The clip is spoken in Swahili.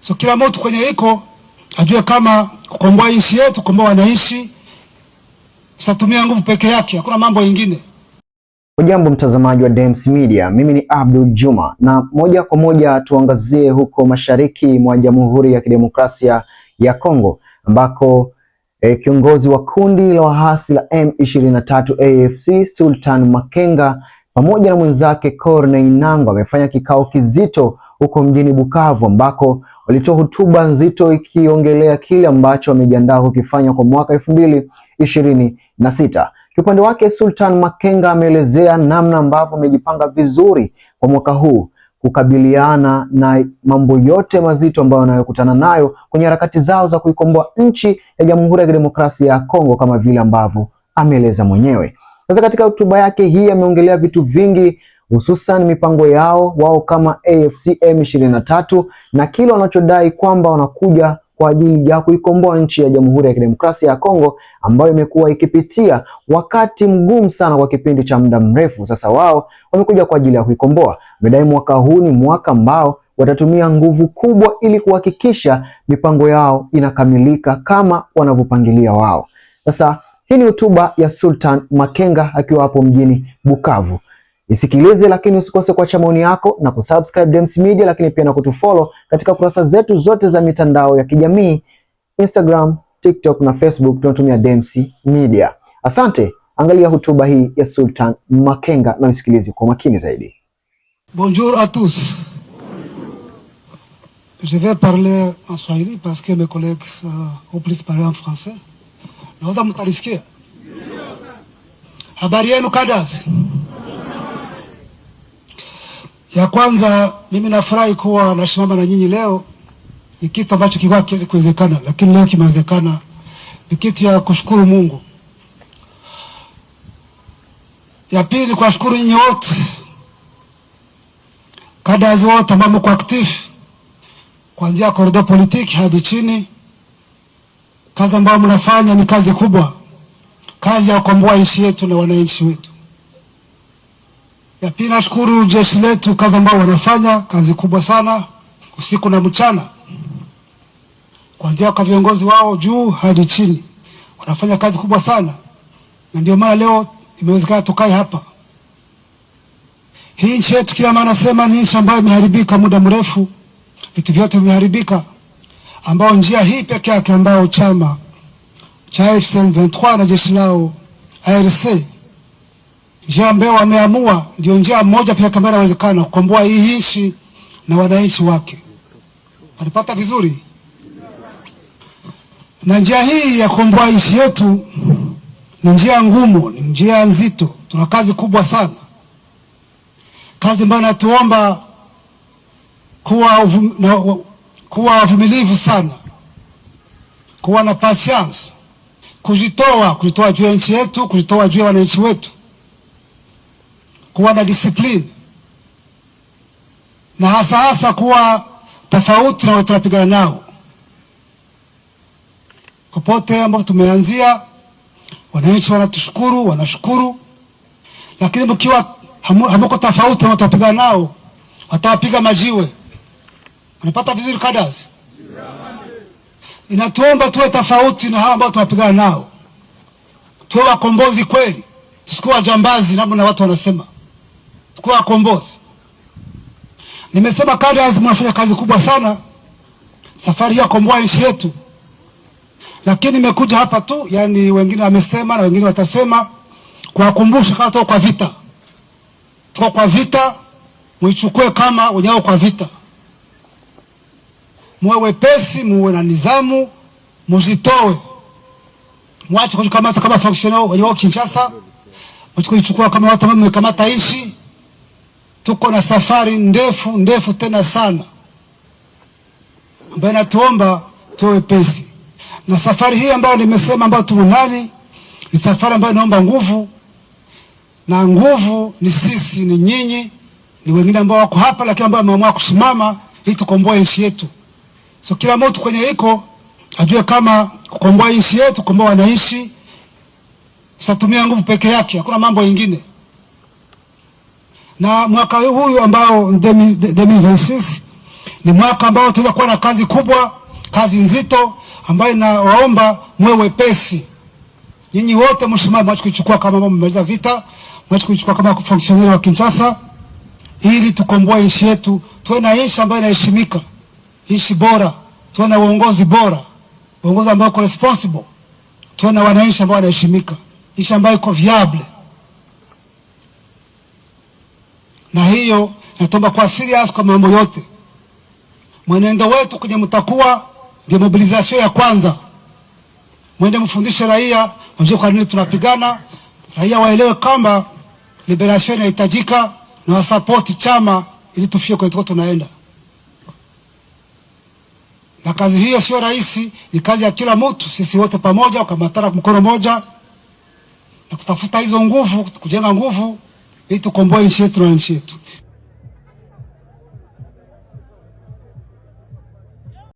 So kila mtu kwenye iko ajue kama kukomboa nchi yetu, kukomboa wananchi, tutatumia nguvu peke yake, hakuna mambo mengine. Hujambo mtazamaji wa Dems Media, mimi ni Abdul Juma na moja kwa moja tuangazie huko mashariki mwa Jamhuri ya Kidemokrasia ya Kongo ambako kiongozi wa kundi la waasi la M23 AFC Sultan Makenga pamoja na mwenzake Corneille Nangaa wamefanya kikao kizito huko mjini Bukavu ambako walitoa hotuba nzito ikiongelea kile ambacho wamejiandaa kukifanya kwa mwaka 2026. Kwa upande wake Sultan Makenga ameelezea namna ambavyo wamejipanga vizuri kwa mwaka huu kukabiliana na mambo yote mazito ambayo wanayokutana nayo kwenye harakati zao za kuikomboa nchi ya Jamhuri ya Kidemokrasia ya Kongo kama vile ambavyo ameeleza mwenyewe. Sasa katika hotuba yake hii ameongelea vitu vingi, hususan mipango yao wao kama AFC M23 na kile wanachodai kwamba wanakuja kwa ajili ya kuikomboa nchi ya Jamhuri ya Kidemokrasia ya Kongo ambayo imekuwa ikipitia wakati mgumu sana kwa kipindi cha muda mrefu. Sasa wao wamekuja kwa ajili ya kuikomboa. Wamedai mwaka huu ni mwaka ambao watatumia nguvu kubwa ili kuhakikisha mipango yao inakamilika kama wanavyopangilia wao. Sasa hii ni hotuba ya Sultan Makenga akiwa hapo mjini Bukavu. Isikilize, lakini usikose kuacha maoni yako na kusubscribe Dems Media, lakini pia na kutufollow katika kurasa zetu zote za mitandao ya kijamii Instagram, TikTok na Facebook, tunatumia Dems Media. Asante, angalia hotuba hii ya Sultan Makenga na usikilize kwa makini zaidi. Bonjour à tous. Je vais parler en swahili parce que mes collègues ont plus parlé en français. Naweza mtarisikia? Habari yenu kadas? Ya kwanza, mimi nafurahi kuwa nasimama na nyinyi leo. Ni kitu ambacho kilikuwa kiwezi kuwezekana, lakini leo kimewezekana. Ni kitu ya kushukuru Mungu. Ya pili ni kuwashukuru nyinyi wote, kadas wote ambao mko active kuanzia corridor politiki hadi chini. Kazi ambayo mnafanya ni kazi kubwa, kazi ya kukomboa nchi yetu na wananchi wetu. Ya pili nashukuru jeshi letu, kazi ambayo wanafanya kazi kubwa sana usiku na mchana, kuanzia kwa viongozi wao juu hadi chini, wanafanya kazi kubwa sana, na ndio maana leo imewezekana tukae hapa. Hii nchi yetu kila maana nasema ni nchi ambayo imeharibika muda mrefu, vitu vyote vimeharibika, ambao njia hii pekee yake ambao chama cha M23 na jeshi lao ARC njia ambayo wameamua ndio njia moja pia kama inawezekana kukomboa hii nchi na wananchi wake. Wanapata vizuri? Na njia hii ya kukomboa nchi yetu ni njia ngumu, ni njia nzito. Tuna kazi kubwa sana, kazi ambayo natuomba kuwa wavumilivu sana, kuwa na patience, kujitoa juu ya nchi yetu, kujitoa juu ya wananchi wetu, kuwa na discipline, na hasa kuwa tofauti na watu tunapigana nao. Popote ambapo tumeanzia, wananchi wanatushukuru, wanashukuru, lakini mkiwa hamko tofauti na watu tunapigana nao, watawapiga majiwe. Unapata vizuri kadas? Inatuomba tuwe tofauti na hao ambao tunapigana nao, tuwe wakombozi kweli, tusikuwa jambazi na watu wanasema, tuwe wakombozi. Nimesema kadas mnafanya kazi kubwa sana safari ya kukomboa nchi yetu, lakini nimekuja hapa tu, yani wengine wamesema na wengine watasema, kuwakumbusha kama tuko kwa vita. Tuko kwa vita, muichukue kama wenyewe kwa vita. Muwe wepesi, muwe na nizamu, mujitoe. Mwache kujikamata kama functional wenyewe Kinshasa, mwache kujichukua kama watu ambao mmekamata nchi. Tuko na safari ndefu tena sana, ambayo natuomba tuwe wepesi. Na safari hii ambayo nimesema ambayo tumunani, ni safari ambayo inaomba nguvu, na nguvu ni sisi, ni nyinyi, ni wengine ambao wako hapa lakini ambao wameamua kusimama ili tukomboe nchi yetu. So kila mtu kwenye iko ajue kama kukomboa nchi yetu, kukomboa wananchi, tutatumia nguvu peke yake, hakuna mambo mengine. Na mwaka huu ambao 2026 Ni mwaka ambao tunaweza kuwa na kazi kubwa, kazi nzito, ambayo nawaomba mwe wepesi. Nyinyi wote mwache kuchukua kama mmemaliza vita, mwache kuchukua kama funksioneri wa Kinshasa, ili tukomboe nchi yetu, tuwe na nchi ambayo inaheshimika, nchi bora, tuwe na uongozi bora, uongozi ambao uko responsible, tuwe na wananchi ambao wanaheshimika, nchi ambayo iko viable. Na hiyo natomba kwa serious kwa mambo yote. Mwenendo wetu kwenye mtakuwa ndio mobilization ya kwanza. Mwende mfundishe raia, wajue kwa nini tunapigana. Raia waelewe kama liberation inahitajika, na wasapoti chama ili tufie kwenye tuko tunaenda. Na kazi hiyo sio rahisi, ni kazi ya kila mtu, sisi wote pamoja ukamatana mkono moja na kutafuta hizo nguvu, kujenga nguvu ili tukomboe nchi yetu na nchi yetu.